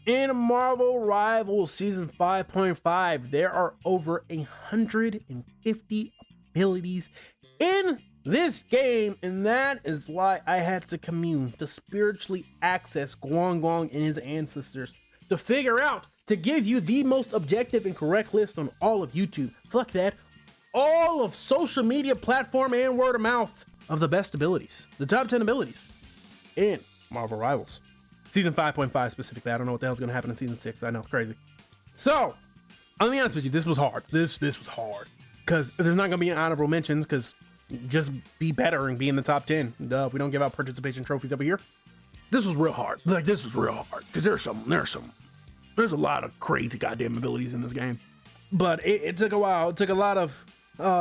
In Marvel Rivals Season 5.5, there are over 150 abilities in this game, and that is why I had to commune to spiritually access Guang Guang and his ancestors to figure out, to give you the most objective and correct list on all of YouTube. Fuck that. All of social media platform and word of mouth of the best abilities, the top 10 abilities in Marvel Rivals. Season 5.5 specifically. I don't know what the hell's gonna happen in season 6. I know, crazy. So, I'll be honest with you, this was hard. This was hard. Because there's not gonna be honorable mentions, because just be better and be in the top 10. Duh, we don't give out participation trophies over here. This was real hard. Like, this was real hard. Because there's a lot of crazy goddamn abilities in this game. But it took a while. It took a lot of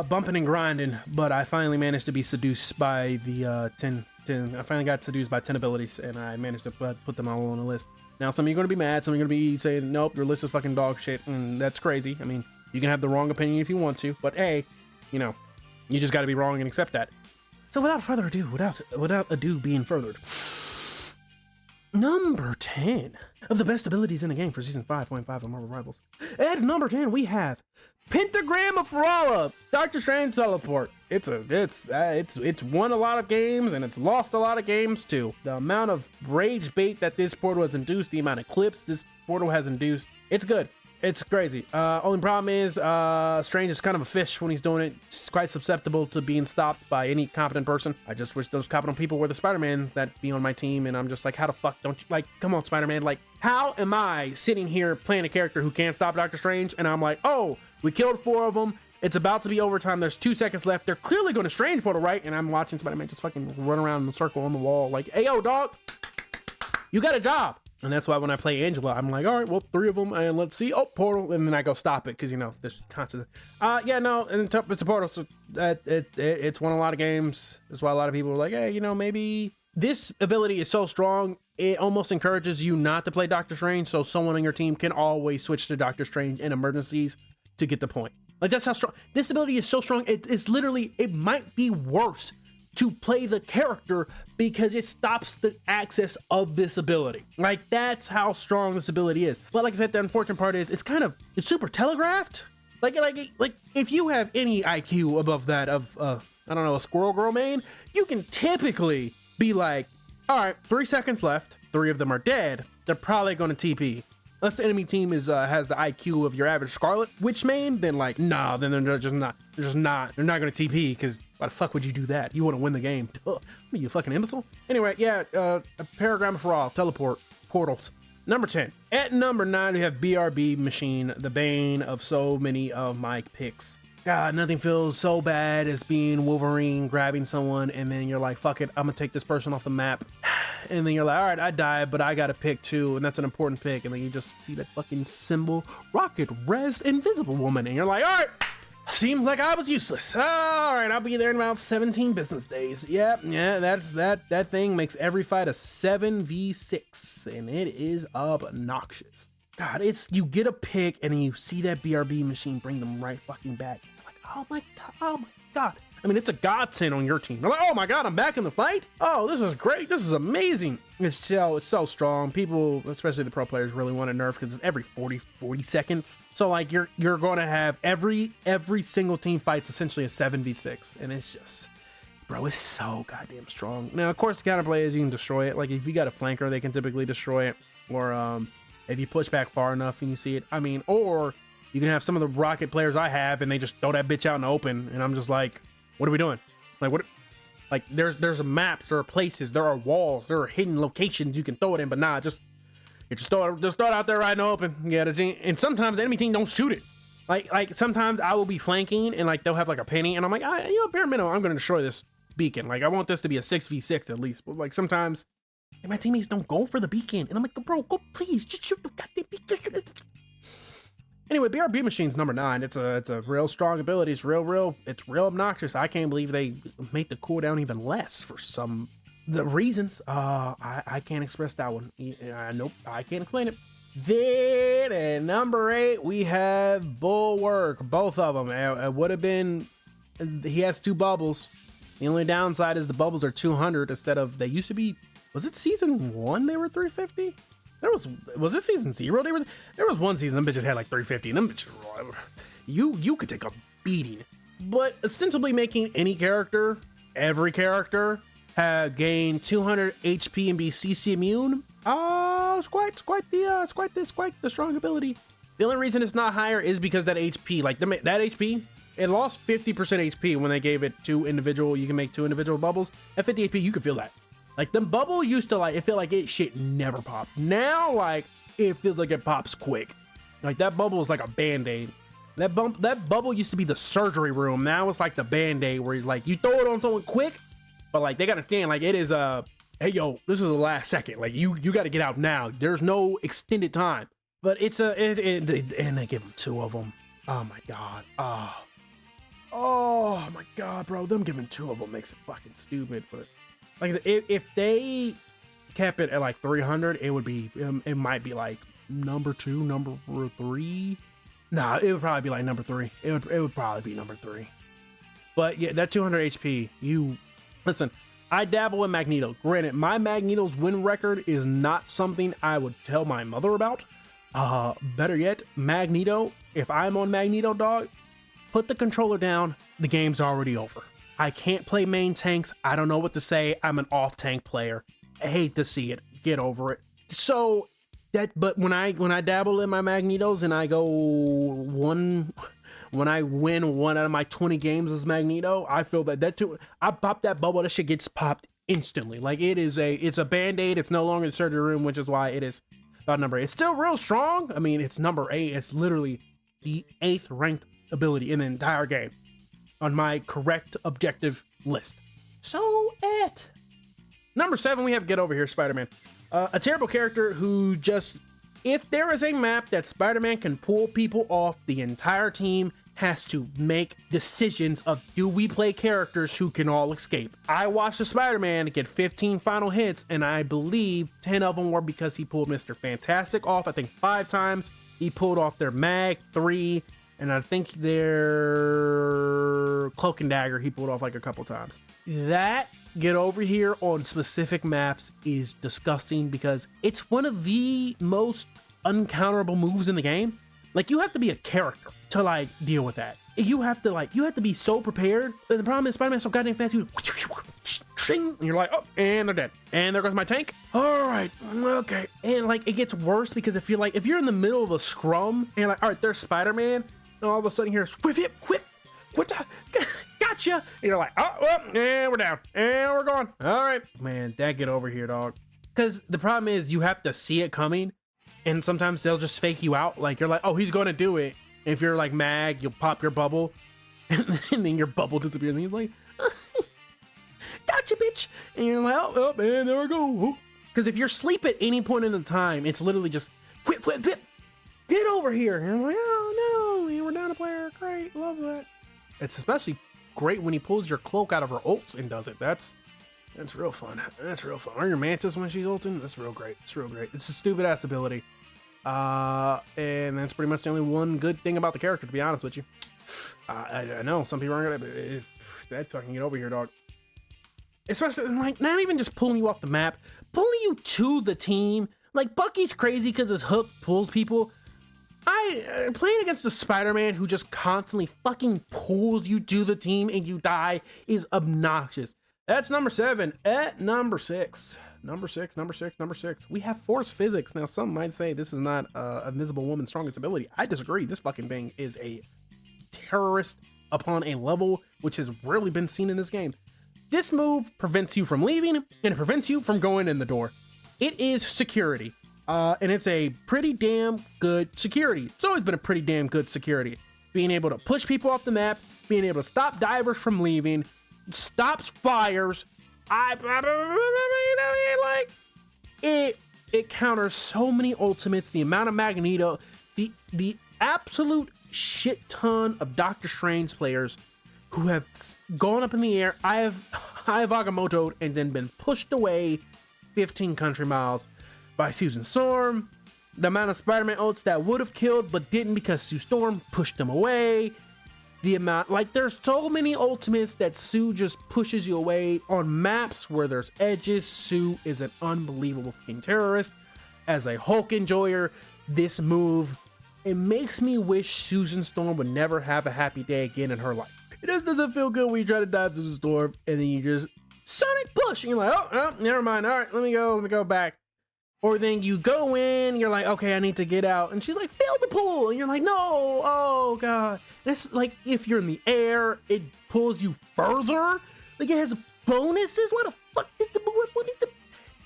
bumping and grinding, but I finally managed to be seduced by the 10. I finally got seduced by 10 abilities, and I managed to put them all on a list. Now, some of you are going to be mad. Some of you are going to be saying, nope, your list is fucking dog shit, and that's crazy. I mean, you can have the wrong opinion if you want to, but hey, you know, you just got to be wrong and accept that. So without further ado, without ado being furthered, number 10 of the best abilities in the game for Season 5.5 of Marvel Rivals. At number 10, we have Pentagram of Ferala, Doctor Strange teleport. It's won a lot of games and it's lost a lot of games too. The amount of rage bait that this portal has induced, the amount of clips this portal has induced, it's good. It's crazy. Only problem is Strange is kind of a fish when he's doing it. It's quite susceptible to being stopped by any competent person. I just wish those competent people were the Spider-Man that be on my team, and I'm just like, how the fuck don't you, like, come on, Spider-Man, like, how am I sitting here playing a character who can't stop Doctor Strange, and I'm like, oh, we killed 4 of them, it's about to be overtime, there's 2 seconds left, they're clearly going to Strange portal, right? And I'm watching Spider-Man just fucking run around in a circle on the wall, like, hey, yo, dog, you got a job. And that's why when I play Angela, I'm like, all right, well, 3 of them, and let's see, oh, portal, and then I go stop it, because, you know, there's constant, yeah, no, and it's a portal, so it's won a lot of games. That's why a lot of people are like, hey, you know, maybe this ability is so strong, it almost encourages you not to play Doctor Strange, so someone on your team can always switch to Doctor Strange in emergencies to get the point. Like, that's how strong, this ability is so strong, it's literally, it might be worse to play the character because it stops the access of this ability. Like, that's how strong this ability is. But like I said, the unfortunate part is it's super telegraphed. Like if you have any IQ above that of I don't know, a Squirrel Girl main, you can typically be like, all right, 3 seconds left, 3 of them are dead, they're probably going to TP. Unless the enemy team is has the IQ of your average Scarlet Witch main, then like, nah, then they're just not gonna TP, because why the fuck would you do that? You want to win the game. Duh. What are you, fucking imbecile? Anyway, yeah, a Paragram for all, teleport, portals. Number 10. At number 9, we have BRB Machine, the bane of so many of my picks. God, nothing feels so bad as being Wolverine, grabbing someone, and then you're like, fuck it, I'm gonna take this person off the map. And then you're like, all right, I died, but I got to pick 2, and that's an important pick. And then you just see that fucking symbol, Rocket Res Invisible Woman, and you're like, all right, seemed like I was useless. All right, I'll be there in about 17 business days. Yeah, that thing makes every fight a 7v6, and it is obnoxious. God, you get a pick, and then you see that BRB Machine bring them right fucking back. You're like, oh my god. I mean, it's a godsend on your team. They're like, oh my god, I'm back in the fight? Oh, this is great. This is amazing. It's so strong. People, especially the pro players, really want to nerf because it's every 40 seconds. So like you're going to have every single team fight's essentially a 7v6, and it's just, bro, it's so goddamn strong. Now, of course, the counterplay is you can destroy it. Like if you got a flanker, they can typically destroy it, or if you push back far enough and you see it. I mean, or you can have some of the Rocket players I have, and they just throw that bitch out in the open, and I'm just like, what are we doing? Like, what? Like, there's maps, there are places, there are walls, there are hidden locations you can throw it in, but nah, just throw it out there right in the open. Yeah, and sometimes the enemy team don't shoot it. Like sometimes I will be flanking, and like they'll have like a penny, and I'm like, bare minimum, I'm gonna destroy this beacon. Like, I want this to be a 6v6 at least. But like sometimes my teammates don't go for the beacon, and I'm like, bro, go please, just shoot the goddamn beacon. Anyway, BRB Machine's number 9. It's a real strong ability. It's real obnoxious. I can't believe they made the cooldown even less for some the reasons. I can't express that one. Nope, I can't explain it. Then at number 8, we have Bulwark. Both of them. It would have been. He has 2 bubbles. The only downside is the bubbles are 200 instead of, they used to be. Was it season 1 they were 350? There was this season 0? There was one season them bitches had like 350, and them bitches you could take a beating. But ostensibly making any character, every character, gain 200 HP and be CC immune. It's quite the strong ability. The only reason it's not higher is because that HP, like that HP, it lost 50% HP when they gave it you can make 2 individual bubbles. At 50 HP, you can feel that. Like the bubble used to it felt like shit never popped. Now, like, it feels like it pops quick. Like that bubble is like a band-aid. That bubble used to be the surgery room. Now it's like the band-aid where like you throw it on someone quick, but like they gotta stand like it is hey yo, this is the last second. Like you gotta get out now. There's no extended time. But it's and they give them 2 of them. Oh my god. Oh my god, bro. Them giving 2 of them makes it fucking stupid. But like I said, if they kept it at like 300, it would be it might be like number 2, number 3. Nah, it would probably be like number 3. It would probably be number 3. But yeah, that 200 HP, listen, I dabble in Magneto. Granted, my Magneto's win record is not something I would tell my mother about. Better yet, Magneto, if I'm on Magneto, dog, put the controller down, the game's already over. I can't play main tanks. I don't know what to say. I'm an off tank player. I hate to see it. Get over it. So but when I dabble in my Magnetos and I go when I win 1 out of my 20 games as Magneto, I feel that too. I pop that bubble, that shit gets popped instantly. Like it's a band-aid. It's no longer the surgery room, which is why it is about number 8. It's still real strong. I mean, it's number 8. It's literally the 8th ranked ability in the entire game on my correct objective list. So at number 7, we have Get Over Here, Spider-Man. A terrible character who just, if there is a map that Spider-Man can pull people off, the entire team has to make decisions of, do we play characters who can all escape? I watched the Spider-Man get 15 final hits, and I believe 10 of them were because he pulled Mr. Fantastic off, I think 5 times. He pulled off their Mag 3, and I think their Cloak and Dagger he pulled off like a couple times. That Get Over Here on specific maps is disgusting because it's one of the most uncounterable moves in the game. Like, you have to be a character to like deal with that. You have to be so prepared. And the problem is Spider-Man's so goddamn fast. And you're like, oh, and they're dead. And there goes my tank. All right, okay. And like, it gets worse because if you're in the middle of a scrum and you're like, all right, there's Spider-Man, and all of a sudden you hear whip, gotcha. And you're like, oh, well, and we're down, and we're gone. All right, man, that Get Over Here, dog. Because the problem is you have to see it coming, and sometimes they'll just fake you out. Like, you're like, oh, he's going to do it. If you're like Mag, you'll pop your bubble, and then your bubble disappears, and he's like, gotcha, bitch. And you're like, oh, man, there we go. Because if you're asleep at any point in the time, it's literally just whip, get over here. And you're like, oh, no, we're down a player. Great, love that. It's especially great when he pulls your cloak out of her ults and does it. That's real fun. That's real fun. Or your Mantis when she's ulting. That's real great. It's real great. It's a stupid ass ability. And that's pretty much the only one good thing about the character, to be honest with you. I know some people aren't gonna, that fucking Get Over Here, dog. Especially like not even just pulling you off the map, pulling you to the team. Like Bucky's crazy because his hook pulls people. Playing against a Spider-Man who just constantly fucking pulls you to the team and you die is obnoxious. That's number 7. At number 6. Number six, we have Force Physics. Now, some might say this is not a Invisible Woman's strongest ability. I disagree. This fucking thing is a terrorist upon a level which has rarely been seen in this game. This move prevents you from leaving, and it prevents you from going in the door. It is security, and it's a pretty damn good security. It's always been a pretty damn good security. Being able to push people off the map, being able to stop divers from leaving, stops fires. It counters so many ultimates. The amount of Magneto, the absolute shit ton of Doctor Strange players who have gone up in the air. I have Agamotto'd and then been pushed away 15 country miles by Susan Storm. The amount of Spider-Man ults that would have killed but didn't because Sue Storm pushed them away. The amount, like, there's so many ultimates that Sue just pushes you away on maps where there's edges. Sue is an unbelievable fucking terrorist. as a Hulk enjoyer, this move, it makes me wish Susan Storm would never have a happy day again in her life. It just doesn't feel good when you try to dive through the storm and then you just Sonic push and you're like, oh, never mind. All right, let me go back. Or then you go in, you're like, okay, I need to get out. And she's like, fill the pool. And you're like, no, oh God. And it's like, if you're in the air, it pulls you further. Like it has bonuses. What the fuck is the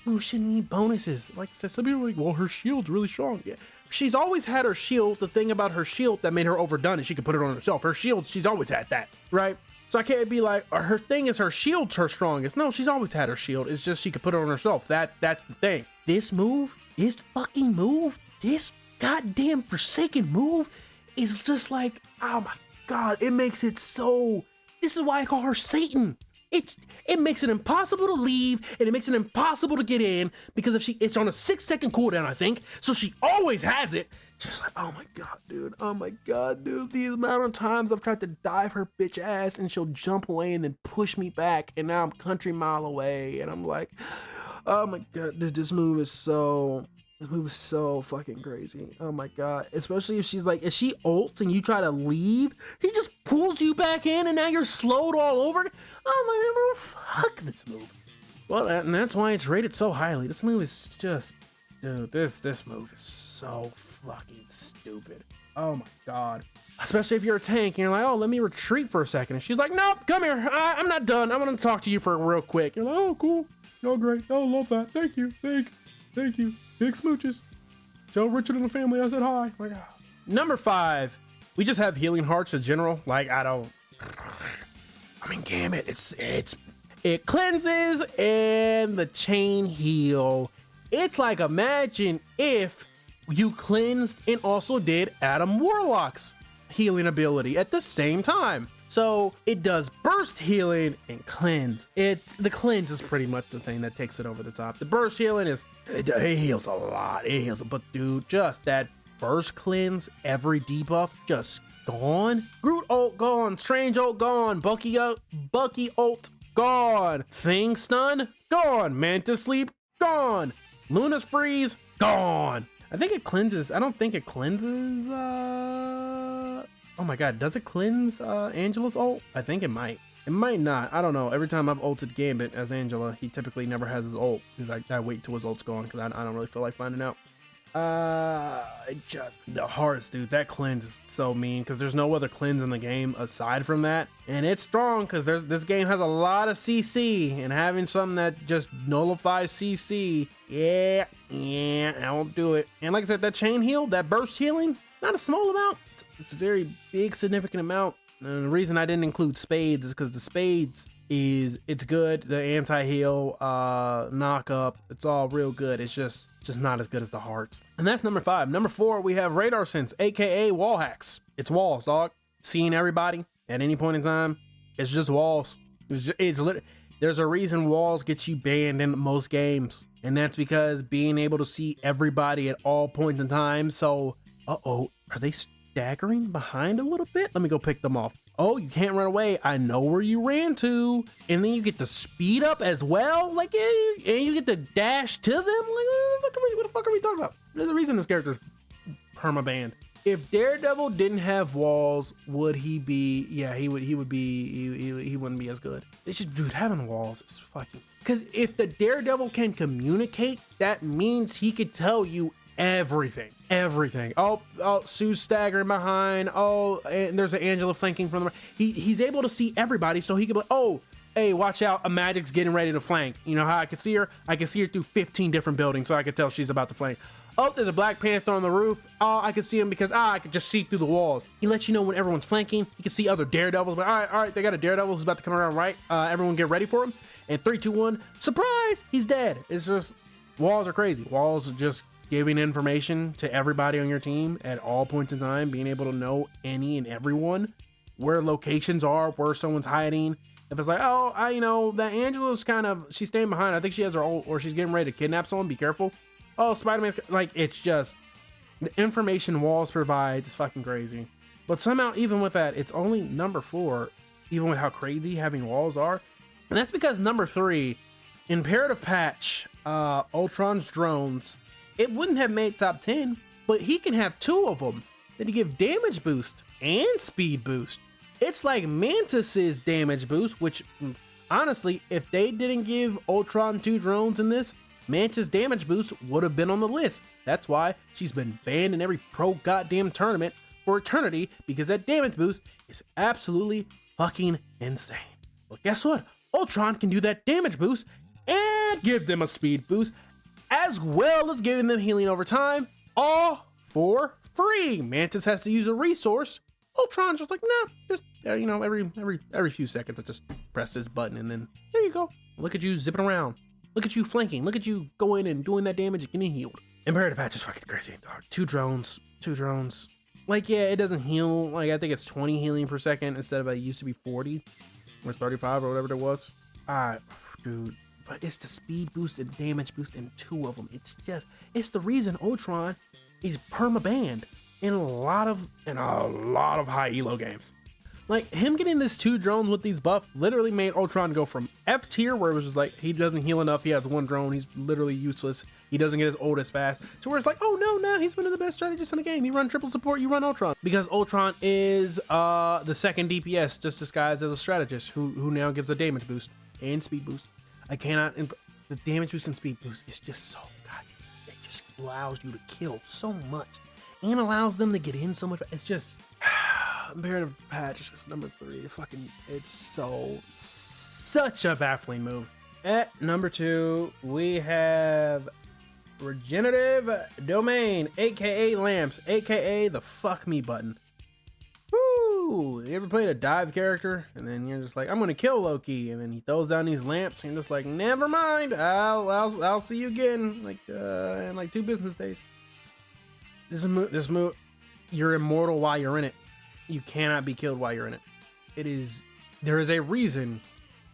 move shouldn't need bonuses? Like some people are like, well, her shield's really strong. Yeah. She's always had her shield. The thing about her shield that made her overdone is she could put it on herself. Her shield, she's always had that, right? So I can't be like, her thing is her shield's her strongest. No, she's always had her shield. It's just she could put it on herself. That's the thing. This fucking move, this goddamn Forsaken move is just like, oh my God, it makes it so, this is why I call her Satan. It makes it impossible to leave and it makes it impossible to get in because if it's on a 6-second cooldown, I think. So she always has it. Just like, oh my God, dude. Oh my God, dude. The amount of times I've tried to dive her bitch ass and she'll jump away and then push me back. And now I'm country mile away. And I'm like, oh my God, dude, this move is so fucking crazy. Oh my God. Especially if she's like, if she ults and you try to leave, he just pulls you back in and now you're slowed all over. Oh my God, fuck this move. Well, and that's why it's rated so highly. This move is just, dude, this move is so fucking stupid. Oh my God. Especially if you're a tank and you're like, oh, let me retreat for a second. And she's like, nope, come here. I'm not done. I want to talk to you for real quick. You're like, oh, cool. Oh, great. Oh, love that. Thank you. Thank you. Big smooches. Tell Richard and the family I said hi. Like, oh. Number 5, we just have healing hearts in general. Like, I mean, Gambit, it cleanses and the chain heal. It's like, imagine if you cleansed and also did Adam Warlock's healing ability at the same time. So it does burst healing and cleanse. The cleanse is pretty much the thing that takes it over the top. The burst healing it heals a lot. It heals, but dude, just that burst cleanse, every debuff just gone. Groot ult gone. Strange ult gone. Bucky ult gone. Thing stun gone. Mantis sleep gone. Luna's freeze gone. I think it cleanses. I don't think it cleanses. Oh my God, does it cleanse Angela's ult? I think it might. It might not. I don't know. Every time I've ulted Gambit as Angela, he typically never has his ult. He's like, I wait till his ult's gone because I don't really feel like finding out. Just the hearts, dude. That cleanse is so mean because there's no other cleanse in the game aside from that, and it's strong because this game has a lot of CC, and having something that just nullifies CC, yeah, I won't do it. And like I said, that chain heal, that burst healing, not a small amount. It's a very big, significant amount. And the reason I didn't include spades is because the spades it's good. The anti-heal, knock up, it's all real good. It's just not as good as the hearts. And that's number 5. Number 4, we have radar sense, aka wall hacks. It's walls, dog. Seeing everybody at any point in time. It's just walls. There's a reason walls get you banned in most games, and that's because being able to see everybody at all points in time. So, are they staggering behind a little bit? Let me go pick them off. Oh, you can't run away. I know where you ran to. And then you get to speed up as well. Like, and you get to dash to them. Like, what the fuck are we talking about? There's a reason this character's perma-banned. If Daredevil didn't have walls, would he be? Yeah, he wouldn't be as good. They should, dude, having walls is fucking. Because if the Daredevil can communicate, that means he could tell you everything. Oh, Sue's staggering behind. Oh, and there's an Angela flanking from the. He's able to see everybody, so he could be. Oh, hey, watch out! A Magic's getting ready to flank. You know how I could see her? I can see her through 15 different buildings, so I could tell she's about to flank. Oh, there's a Black Panther on the roof. Oh, I can see him because I could just see through the walls. He lets you know when everyone's flanking. You can see other Daredevils. But all right, they got a Daredevil who's about to come around right. Everyone get ready for him. And 3, 2, 1, surprise! He's dead. It's just walls are crazy. Walls are just giving information to everybody on your team at all points in time, being able to know any and everyone, where locations are, where someone's hiding. If it's like, oh, that Angela's she's staying behind. I think she has her ult, or she's getting ready to kidnap someone. Be careful. Oh, Spider-Man's, like, it's just, the information walls provide is fucking crazy. But somehow, even with that, it's only number 4, even with how crazy having walls are. And that's because number 3, Imperative Patch, Ultron's drones, it wouldn't have made top 10, but he can have 2 of them that give damage boost and speed boost. It's like Mantis's damage boost, which honestly, if they didn't give Ultron 2 drones in this, Mantis damage boost would have been on the list. That's why she's been banned in every pro goddamn tournament for eternity, because that damage boost is absolutely fucking insane. Well, guess what? Ultron can do that damage boost and give them a speed boost, as well as giving them healing over time, all for free. Mantis has to use a resource. Ultron's just like, nah, just every few seconds I just press this button and then there you go. Look at you zipping around. Look at you flanking. Look at you going and doing that damage and getting healed. Imperative patch is fucking crazy. 2 drones. Like, yeah, it doesn't heal. Like, I think it's 20 healing per second instead of it used to be 40 or 35 or whatever it was. Dude, but it's the speed boost and damage boost and 2 of them. It's the reason Ultron is perma-banned in a lot of high elo games. Like, him getting this 2 drones with these buffs literally made Ultron go from F tier, where it was just like, he doesn't heal enough, he has 1 drone, he's literally useless, he doesn't get his ult as fast, to where it's like, oh no, he's one of the best strategists in the game, you run triple support, you run Ultron. Because Ultron is the second DPS, just disguised as a strategist, who now gives a damage boost and speed boost. The damage boost and speed boost is just so goddamn, it just allows you to kill so much, and allows them to get in so much. It's just... Imperative patch number 3, it's such a baffling move. At number 2, we have Regenerative Domain, aka Lamps, aka the fuck me button. Woo! You ever played a dive character and then you're just like, I'm gonna kill Loki, and then he throws down these lamps and you're just like, never mind, I'll see you again, like in like 2 business days. This move, you're immortal while you're in it. You cannot be killed while you're in it. There is a reason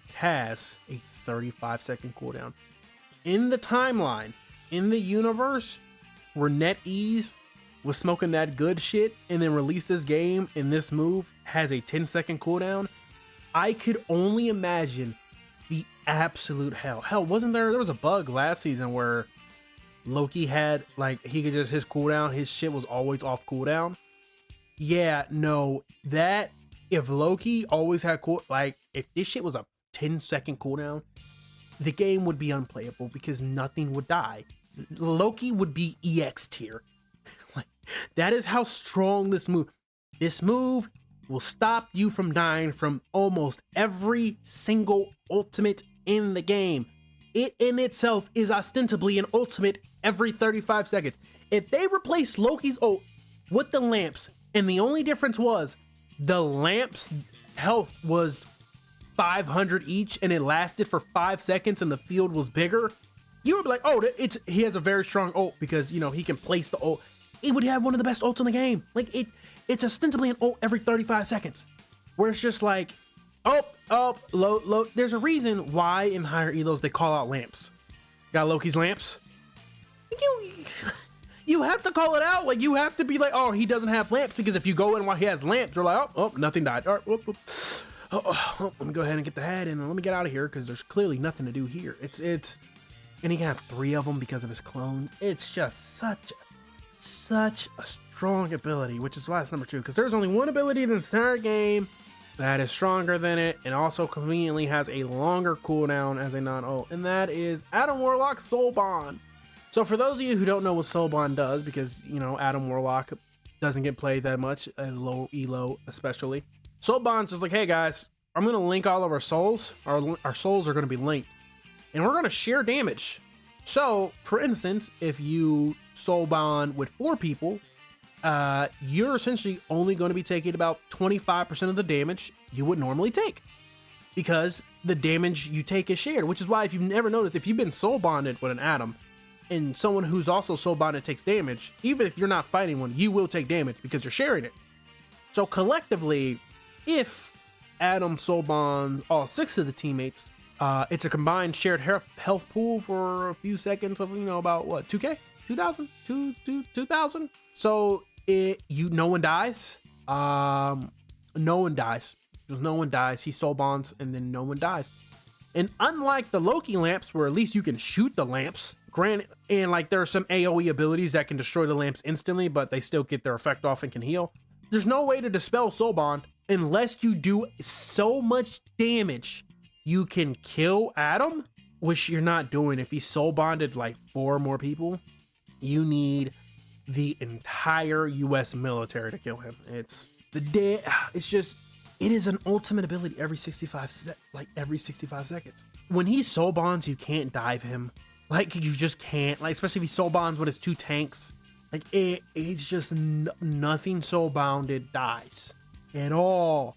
it has a 35-second cooldown. In the timeline, in the universe where NetEase was smoking that good shit and then released this game and this move has a 10-second cooldown, I could only imagine the absolute hell. Hell, there was a bug last season where Loki had, like, he could just, his cooldown, his shit was always off cooldown. Yeah, no, that, if Loki always had if this shit was a 10-second cooldown, the game would be unplayable because nothing would die. Loki would be EX tier. Like, that is how strong this move will stop you from dying from almost every single ultimate in the game. It in itself is ostensibly an ultimate every 35 seconds. If they replace Loki's ult with the lamps, and the only difference was the lamps' health was 500 each and it lasted for 5 seconds and the field was bigger, you would be like, oh, he has a very strong ult because, he can place the ult. It would have one of the best ults in the game. Like, it's ostensibly an ult every 35 seconds. Where it's just like, low. There's a reason why in higher elos they call out lamps. Got Loki's lamps? You have to call it out. Like, you have to be like, oh, he doesn't have lamps, because if you go in while he has lamps, you're like, oh, nothing died. All right, let me go ahead and get the head and let me get out of here because there's clearly nothing to do here. And he can have 3 of them because of his clones. It's just such a strong ability, which is why it's number 2, because there's only one ability in the entire game that is stronger than it and also conveniently has a longer cooldown as a non-ult, and that is Adam Warlock's Soul Bond. So for those of you who don't know what Soul Bond does, because, Adam Warlock doesn't get played that much, at low elo especially, Soul Bond's just like, hey guys, I'm going to link all of our souls. Our souls are going to be linked, and we're going to share damage. So, for instance, if you Soul Bond with 4 people, you're essentially only going to be taking about 25% of the damage you would normally take, because the damage you take is shared, which is why, if you've never noticed, if you've been Soul Bonded with an Adam, and someone who's also Soul Bonded takes damage, even if you're not fighting one, you will take damage because you're sharing it. So collectively, if Adam Soul Bonds all 6 of the teammates, it's a combined shared health pool for a few seconds of, about what, 2K? 2,000? 2,000? So no one dies. No one dies. Because no one dies. He Soul Bonds and then no one dies. And unlike the Loki lamps, where at least you can shoot the lamps, granted, and like there are some AoE abilities that can destroy the lamps instantly, but they still get their effect off and can heal. There's no way to dispel Soul Bond unless you do so much damage you can kill Adam, which you're not doing. If he soul bonded like 4 more people, you need the entire US military to kill him. It's just, it is an ultimate ability every 65 seconds. When he soul bonds, you can't dive him. Like, you just can't. Like, especially if he soul bonds with his 2 tanks. Like, it's just nothing soul bounded dies at all.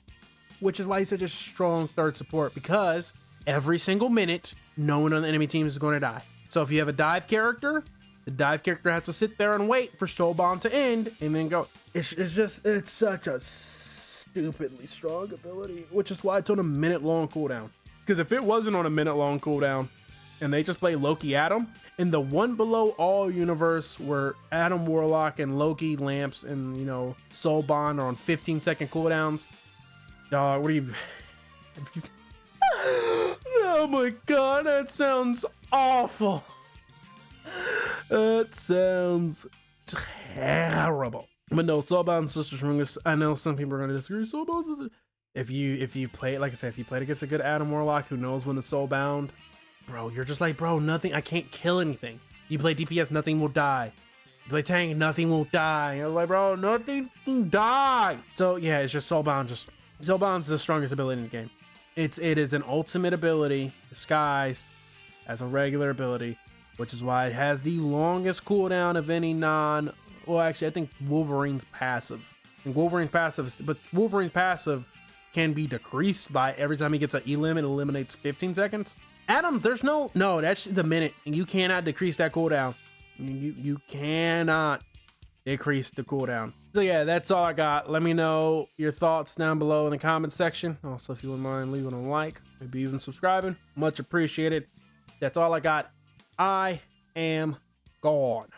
Which is why he's such a strong third support, because every single minute, no one on the enemy team is going to die. So if you have a dive character, the dive character has to sit there and wait for soul bond to end and then go. It's such a stupidly strong ability, which is why it's on a minute-long cooldown. Because if it wasn't on a minute-long cooldown and they just play Loki Adam, in the One Below All universe where Adam Warlock and Loki Lamps and, you know, Soul Bond are on 15-second cooldowns, dog, what do you... Oh my god, that sounds awful. That sounds terrible. But no, Soulbound's just the strongest. I know some people are going to disagree. Soulbound's, if you play, like I said, if you played against a good Adam Warlock who knows when to Soulbound, bro, you're just like, bro, nothing, I can't kill anything. You play DPS, nothing will die. You play tank, nothing will die. You're like, bro, nothing will die. So yeah, it's just Soulbound. Soulbound's the strongest ability in the game. It is an ultimate ability disguised as a regular ability, which is why it has the longest cooldown of any well, actually, I think Wolverine's passive. Wolverine's passive can be decreased by every time he gets an elim, it eliminates 15 seconds. Adam, there's no, that's the minute, and you cannot decrease that cooldown. You cannot decrease the cooldown. So yeah, that's all I got. Let me know your thoughts down below in the comment section. Also, if you wouldn't mind leaving a like, maybe even subscribing, much appreciated. That's all I got. I am gone.